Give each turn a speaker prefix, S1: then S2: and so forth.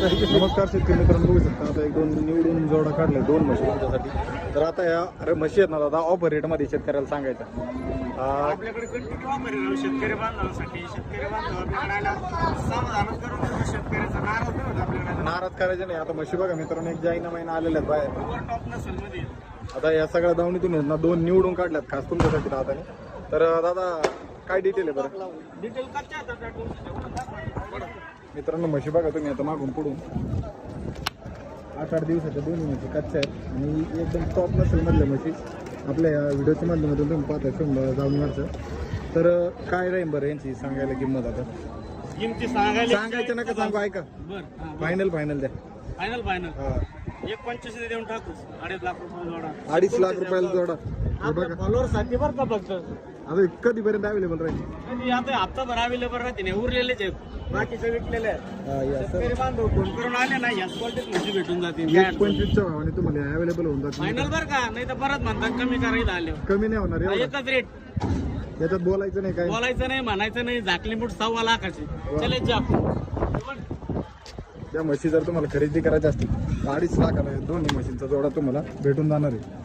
S1: नमस्कार शेतकरी मित्रांनो, बघू शकता आता एक दोन निवडून जोडा काढले दोन म्हशी तुमच्यासाठी. तर आता या म्हशी आहेत ना दादा, ऑफर रेटमध्ये शेतकऱ्याला सांगायचं.
S2: आपल्याकडे कंटिन्यू ऑफर आहे शेतकरी बांधवांसाठी. शेतकरी बांधव आपल्याकडे समाधान करून शेतकऱ्याचा नाराज नाही होत आपल्याकडे.
S1: नाराज करायचे नाही. आता म्हशी बघा मित्रांनो, एक जाईना महिना आलेल्या आहेत बाहेर.
S2: टॉप नसेल मध्ये
S1: आता या सगळ्या दावणीतून आहेत ना दोन निवडून काढल्यात खास तुमच्यासाठी दादाने. तर दादा काय डिटेल आहे बरं?
S2: डिटेल कच्च्या हातात
S1: मित्रांनो म्हशी बघा तुम्ही आता मागून पुढून 8-8 दिवसाच्या दोन्ही म्हशी कच्च्या आहेत आणि एकदम टॉप नसेल मधल्या म्हशी आपल्या या व्हिडिओच्या माध्यमातून तुम्ही पाहता जाऊनवरचं. तर काय राहील बरं यांची सांगायला किंमत? आता
S2: किमती सांगायला
S1: सांगायचं नका सांगू, ऐका.
S2: बरं
S1: फायनल द्या.
S2: फायनल 1.25 देऊन टाकू. 2.5 लाख रुपये जोडा.
S1: 2.5 लाख रुपयाला जोडा. हे बघा
S2: फॉलोअर साठी बरं का फक्त.
S1: आता कधीपर्यंत अवेलेबल राहील?
S2: कधी आता हप्ताभर अवेलेबल राहते नाही, उरलेलेच आहेत, बाकीचे विकलेले आहेत. शेतकरी बांधव फोन करून आले ना याच क्वालिटीत म्हशी भेटून जातील.
S1: 1.25च्या भावाने तुम्हाला अवेलेबल होऊन जातील.
S2: फायनल बरं का, नाही तर परत म्हणतात कमी करायला आले.
S1: कमी नाही होणार एवढं.
S2: एकच रेट,
S1: याच्यात बोलायचं नाही काय.
S2: बोलायचं नाही, म्हणायचं नाही. झाकली मूठ 1.25 लाखाची. चले जा.
S1: त्या म्हशी जर तुम्हाला खरेदी करायची असतील 2.5 लाखाला दोन्ही म्हशींचा जोडा तुम्हाला भेटून जाणार आहे.